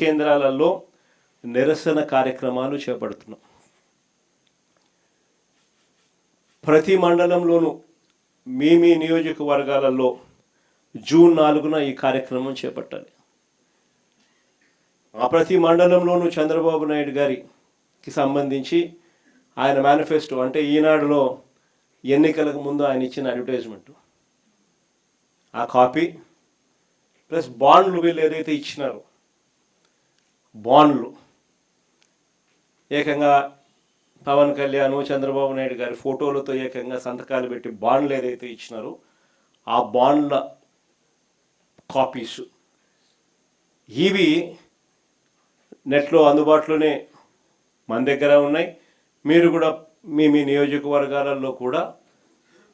కేంద్రాలలో నిరసన కార్యక్రమాలు చేపడుతున్నాం. ప్రతి మండలంలోనూ మీ నియోజకవర్గాలలో జూన్ 4న ఈ కార్యక్రమం చేపట్టాలి. ఆ ప్రతి మండలంలోనూ చంద్రబాబు నాయుడు గారికి సంబంధించి ఆయన మేనిఫెస్టో, అంటే ఈనాడులో ఎన్నికలకు ముందు ఆయన ఇచ్చిన అడ్వర్టైజ్మెంట్, ఆ కాపీ ప్లస్ బాండ్లు వీళ్ళు ఏదైతే ఇచ్చినారో బాండ్లు, ఏకంగా పవన్ కళ్యాణ్ చంద్రబాబు నాయుడు గారి ఫోటోలతో ఏకంగా సంతకాలు పెట్టి బాండ్లు ఏదైతే ఇచ్చినారో ఆ బాండ్ల కాపీసు ఇవి నెట్లో అందుబాటులోనే మన దగ్గర ఉన్నాయి. మీరు కూడా మీ నియోజకవర్గాలలో కూడా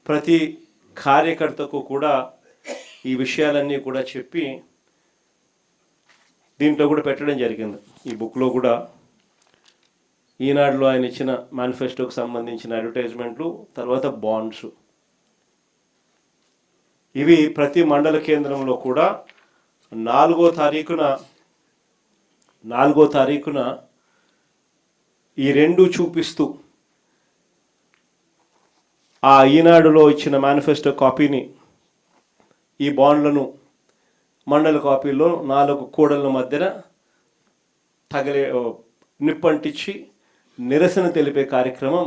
ప్రతి కార్యకర్తకు కూడా ఈ విషయాలన్నీ కూడా చెప్పి దీంట్లో కూడా పెట్టడం జరిగింది. ఈ బుక్లో కూడా ఈనాడులో ఆయన ఇచ్చిన మేనిఫెస్టోకి సంబంధించిన అడ్వర్టైజ్మెంట్లు, తర్వాత బాండ్స్, ఇవి ప్రతి మండల కేంద్రంలో కూడా 4వ తారీఖున ఈ రెండు చూపిస్తూ ఆ ఈనాడులో ఇచ్చిన మేనిఫెస్టో కాపీని, ఈ బాండ్లను మండల కాపీలో 4 కూడళ్ళ మధ్యన నిప్పంటించి నిరసన తెలిపే కార్యక్రమం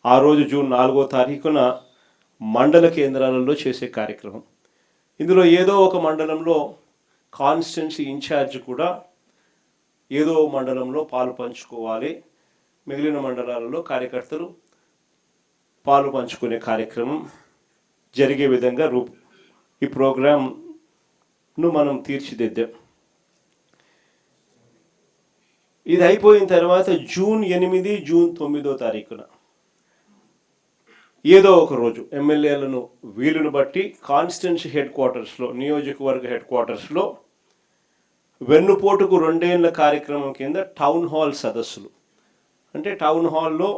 ఆ రోజు జూన్ 4వ తారీఖున మండల కేంద్రాలలో చేసే కార్యక్రమం. ఇందులో ఏదో ఒక మండలంలో కాన్స్టిట్యున్సీ ఇన్ఛార్జ్ కూడా ఏదో మండలంలో పాలు పంచుకోవాలి. మిగిలిన మండలాలలో కార్యకర్తలు పాలు పంచుకునే కార్యక్రమం జరిగే విధంగా ఈ ప్రోగ్రాంను మనం తీర్చిదిద్దాం. ఇది అయిపోయిన తర్వాత జూన్ 8, జూన్ 9వ తారీఖున ఏదో ఒక రోజు ఎమ్మెల్యేలను వీలును బట్టి కాన్స్టిట్యున్సీ హెడ్ క్వార్టర్స్లో, నియోజకవర్గ హెడ్ క్వార్టర్స్లో వెన్నుపోటుకు 2 ఏళ్ల కార్యక్రమం కింద టౌన్ హాల్ సదస్సులు, అంటే టౌన్ హాల్లో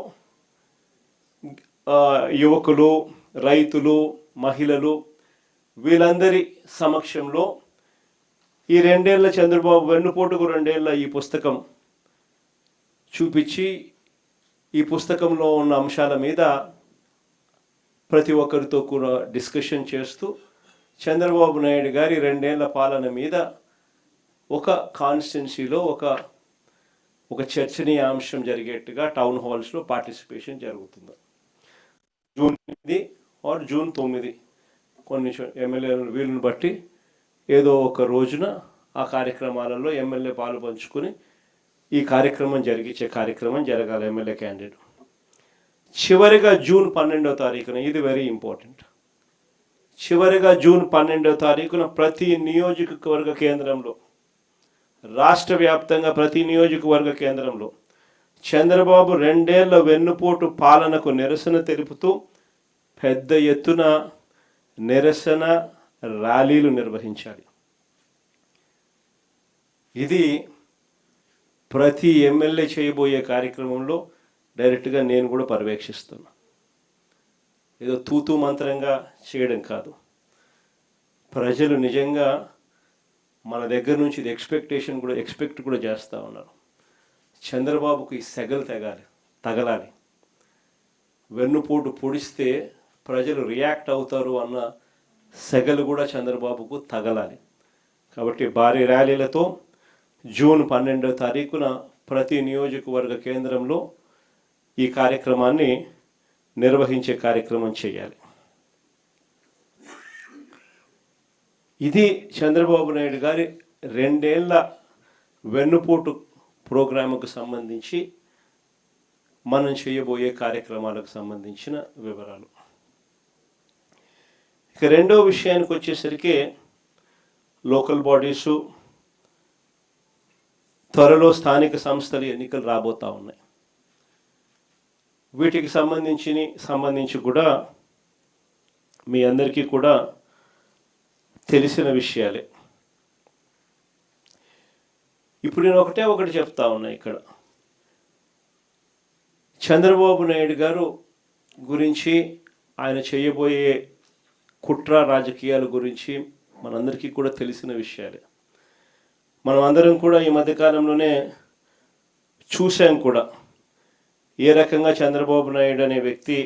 యువకులు, రైతులు, మహిళలు వీళ్ళందరి సమక్షంలో ఈ 2 ఏళ్ల చంద్రబాబు వెన్నుపోటుకు 2 ఏళ్ల ఈ పుస్తకం చూపించి, ఈ పుస్తకంలో ఉన్న అంశాల మీద ప్రతి ఒక్కరితో కూడా డిస్కషన్ చేస్తూ చంద్రబాబు నాయుడు గారి 2 ఏళ్ల పాలన మీద ఒక కాన్స్టిట్యున్సీలో ఒక చర్చనీయాంశం జరిగేట్టుగా టౌన్ హాల్స్లో పార్టిసిపేషన్ జరుగుతుంది. జూన్ 8 ఆర్ జూన్ 9 కొన్ని ఎమ్మెల్యేలను వీలును బట్టి ఏదో ఒక రోజున ఆ కార్యక్రమాలలో ఎమ్మెల్యే పాలు పంచుకొని ఈ కార్యక్రమం జరిగించే కార్యక్రమం జరగాలి. ఎమ్మెల్యే క్యాండిడేట్ చివరిగా జూన్ 12వ తారీఖున, ఇది వెరీ ఇంపార్టెంట్, చివరిగా జూన్ 12వ తారీఖున ప్రతి నియోజకవర్గ కేంద్రంలో, రాష్ట్ర వ్యాప్తంగా ప్రతి నియోజకవర్గ కేంద్రంలో చంద్రబాబు 2 ఏళ్ల వెన్నుపోటు పాలనకు నిరసన తెలుపుతూ పెద్ద ఎత్తున నిరసన ర్యాలీలు నిర్వహించాలి. ఇది ప్రతి ఎమ్మెల్యే చేయబోయే కార్యక్రమంలో డైరెక్ట్గా నేను కూడా పర్యవేక్షిస్తున్నా. ఏదో తూతూ మంత్రంగా చేయడం కాదు. ప్రజలు నిజంగా మన దగ్గర నుంచి ఇది ఎక్స్పెక్ట్ కూడా చేస్తూ ఉన్నారు. చంద్రబాబుకు ఈ సెగలు తగలాలి, వెన్నుపోటు పొడిస్తే ప్రజలు రియాక్ట్ అవుతారు అన్న సెగలు కూడా చంద్రబాబుకు తగలాలి. కాబట్టి భారీ ర్యాలీలతో జూన్ 12వ తారీఖున ప్రతి నియోజకవర్గ కేంద్రంలో ఈ కార్యక్రమాన్ని నిర్వహించే కార్యక్రమం చేయాలి. ఇది చంద్రబాబు నాయుడు గారి 2 ఏళ్ల వెన్నుపోటు ప్రోగ్రాముకు సంబంధించి మనం చేయబోయే కార్యక్రమాలకు సంబంధించిన వివరాలు. ఇక రెండో విషయానికి వచ్చేసరికి లోకల్ బాడీసు, త్వరలో స్థానిక సంస్థల ఎన్నికలు రాబోతూ ఉన్నాయి. వీటికి సంబంధించి కూడా మీ అందరికీ కూడా తెలిసిన విషయాలే. ఇప్పుడు నేను ఒకటి చెప్తా ఉన్నా. ఇక్కడ చంద్రబాబు నాయుడు గారు గురించి, ఆయన చేయబోయే కుట్ర రాజకీయాల గురించి మనందరికీ కూడా తెలిసిన విషయాలే. మనం అందరం కూడా ఈ మధ్యకాలంలోనే చూసాం కూడా ఏ రకంగా చంద్రబాబు నాయుడు అనే వ్యక్తి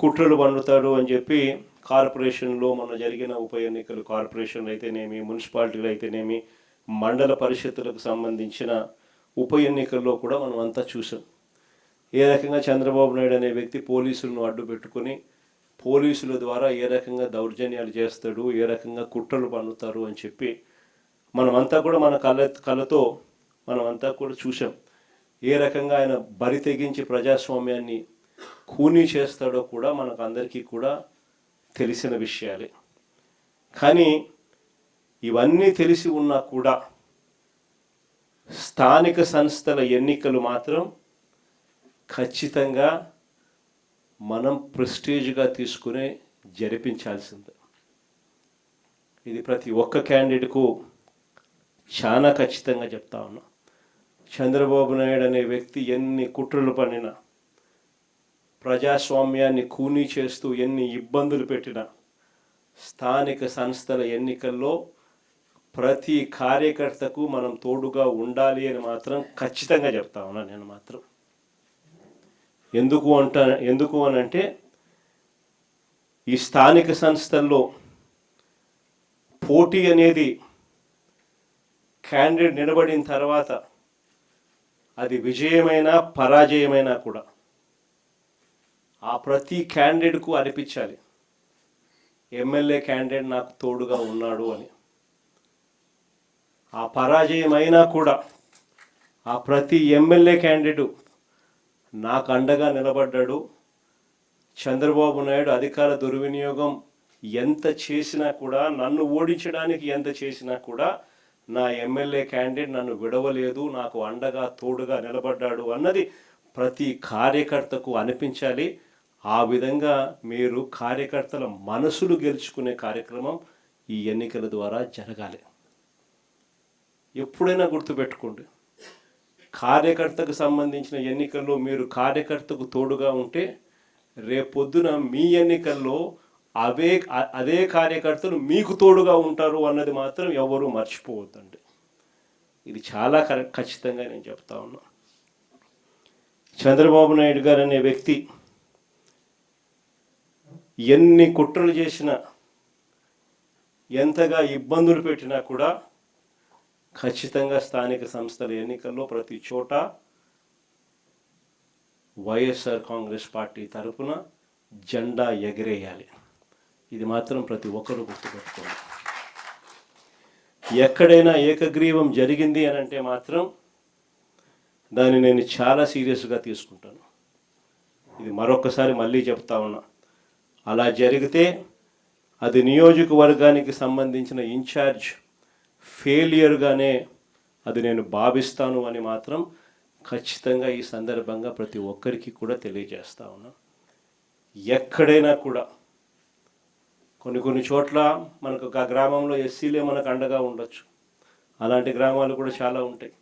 కుట్రలు పన్నుతాడు అని చెప్పి కార్పొరేషన్లో మొన్న జరిగిన ఉప ఎన్నికలు, కార్పొరేషన్లు అయితేనేమి, మున్సిపాలిటీలు అయితేనేమి, మండల పరిషత్తులకు సంబంధించిన ఉప ఎన్నికల్లో కూడా మనం అంతా చూసాం. ఏ రకంగా చంద్రబాబు నాయుడు అనే వ్యక్తి పోలీసులను అడ్డు పెట్టుకుని పోలీసుల ద్వారా ఏ రకంగా దౌర్జన్యాలు చేస్తాడు, ఏ రకంగా కుట్రలు పన్నుతారు అని చెప్పి మనమంతా కూడా మన కళ్ళతో మనమంతా కూడా చూసాం. ఏ రకంగా ఆయన బరి తెగించి ప్రజాస్వామ్యాన్ని ఖూనీ చేస్తాడో కూడా మనకు అందరికీ కూడా తెలిసిన విషయాలే. కానీ ఇవన్నీ తెలిసి ఉన్నా కూడా స్థానిక సంస్థల ఎన్నికలు మాత్రం ఖచ్చితంగా మనం ప్రెస్టీజ్గా తీసుకునే జరిపించాల్సిందే. ఇది ప్రతి ఒక్క క్యాండిడేట్కు చాలా ఖచ్చితంగా చెప్తా ఉన్నా. చంద్రబాబు నాయుడు అనే వ్యక్తి ఎన్ని కుట్రలు పన్నినా, ప్రజాస్వామ్యాన్ని ఖూనీ చేస్తూ ఎన్ని ఇబ్బందులు పెట్టినా, స్థానిక సంస్థల ఎన్నికల్లో ప్రతి కార్యకర్తకు మనం తోడుగా ఉండాలి అని మాత్రం ఖచ్చితంగా చెప్తా ఉన్నా నేను మాత్రం. ఎందుకు అనంటే ఈ స్థానిక సంస్థల్లో పోటీ అనేది క్యాండిడేట్ నిలబడిన తర్వాత అది విజయమైనా పరాజయమైనా కూడా ఆ ప్రతి క్యాండిడేట్కు అనిపించాలి ఎమ్మెల్యే క్యాండిడేట్ నాకు తోడుగా ఉన్నాడు అని. ఆ పరాజయమైనా కూడా ఆ ప్రతి ఎమ్మెల్యే క్యాండిడేట్ నాకు అండగా నిలబడ్డాడు. చంద్రబాబు నాయుడు అధికార దుర్వినియోగం ఎంత చేసినా కూడా, నన్ను ఓడించడానికి ఎంత చేసినా కూడా నా ఎమ్మెల్యే క్యాండిడేట్ నన్ను విడవలేదు, నాకు అండగా తోడుగా నిలబడ్డాడు అన్నది ప్రతి కార్యకర్తకు అనిపించాలి. ఆ విధంగా మీరు కార్యకర్తల మనసులు గెలుచుకునే కార్యక్రమం ఈ ఎన్నికల ద్వారా జరగాలి. ఎప్పుడైనా గుర్తుపెట్టుకోండి, కార్యకర్తకు సంబంధించిన ఎన్నికల్లో మీరు కార్యకర్తకు తోడుగా ఉంటే రేపొద్దున మీ ఎన్నికల్లో అదే కార్యకర్తలు మీకు తోడుగా ఉంటారు అన్నది మాత్రం ఎవరు మర్చిపోవద్దండి. ఇది చాలా ఖచ్చితంగా నేను చెప్తా ఉన్నా. చంద్రబాబు నాయుడు గారు అనే వ్యక్తి ఎన్ని కుట్రలు చేసినా, ఎంతగా ఇబ్బందులు పెట్టినా కూడా ఖచ్చితంగా స్థానిక సంస్థల ఎన్నికల్లో ప్రతి చోట వైఎస్ఆర్ కాంగ్రెస్ పార్టీ తరఫున జెండా ఎగరేయాలి. ఇది మాత్రం ప్రతి ఒక్కరూ గుర్తుపెట్టుకోవాలి. ఎక్కడైనా ఏకగ్రీవం జరిగింది అని అంటే మాత్రం దాన్ని నేను చాలా సీరియస్గా తీసుకుంటాను. ఇది మరొకసారి మళ్ళీ చెప్తా ఉన్నా. అలా జరిగితే అది నియోజకవర్గానికి సంబంధించిన ఇన్ఛార్జ్ ఫెయిలియర్గానే అది నేను భావిస్తాను అని మాత్రం ఖచ్చితంగా ఈ సందర్భంగా ప్రతి ఒక్కరికి కూడా తెలియజేస్తా ఉన్నా. ఎక్కడైనా కూడా కొన్ని చోట్ల మనకు ఒక గ్రామంలో ఎస్సీలే మనకు అండగా ఉండొచ్చు, అలాంటి గ్రామాలు కూడా చాలా ఉంటాయి.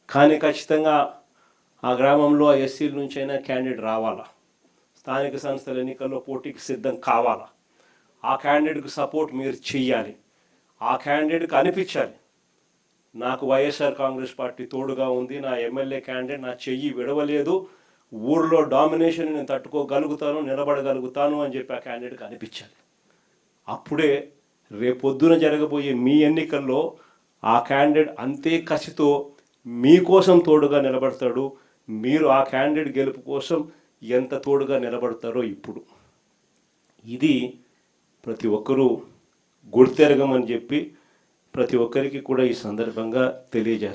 కానీ ఖచ్చితంగా ఆ గ్రామంలో ఆ ఎస్సీల నుంచైనా క్యాండిడేట్ రావాలా, స్థానిక సంస్థల ఎన్నికల్లో పోటీకి సిద్ధం కావాలా, ఆ క్యాండిడేట్కి సపోర్ట్ మీరు చెయ్యాలి. ఆ క్యాండిడేట్కి అనిపించాలి నాకు వైఎస్ఆర్ కాంగ్రెస్ పార్టీ తోడుగా ఉంది, నా ఎమ్మెల్యే క్యాండిడేట్ నా చెయ్యి విడవలేదు, ఊర్లో డామినేషన్ నేను తట్టుకోగలుగుతాను, నిలబడగలుగుతాను అని చెప్పి ఆ క్యాండిడేట్కి అనిపించాలి. అప్పుడే రేపొద్దున జరగబోయే మీ ఎన్నికల్లో ఆ క్యాండిడేట్ అంతే కసితో మీకోసం తోడుగా నిలబడతాడు. మీరు ఆ క్యాండిడేట్ గెలుపు కోసం ఎంత తోడుగా నిలబడతారో ఇప్పుడు ఇది ప్రతి ఒక్కరూ గుర్తెరగమని చెప్పి ప్రతి ఒక్కరికి కూడా ఈ సందర్భంగా తెలియజేస్తారు.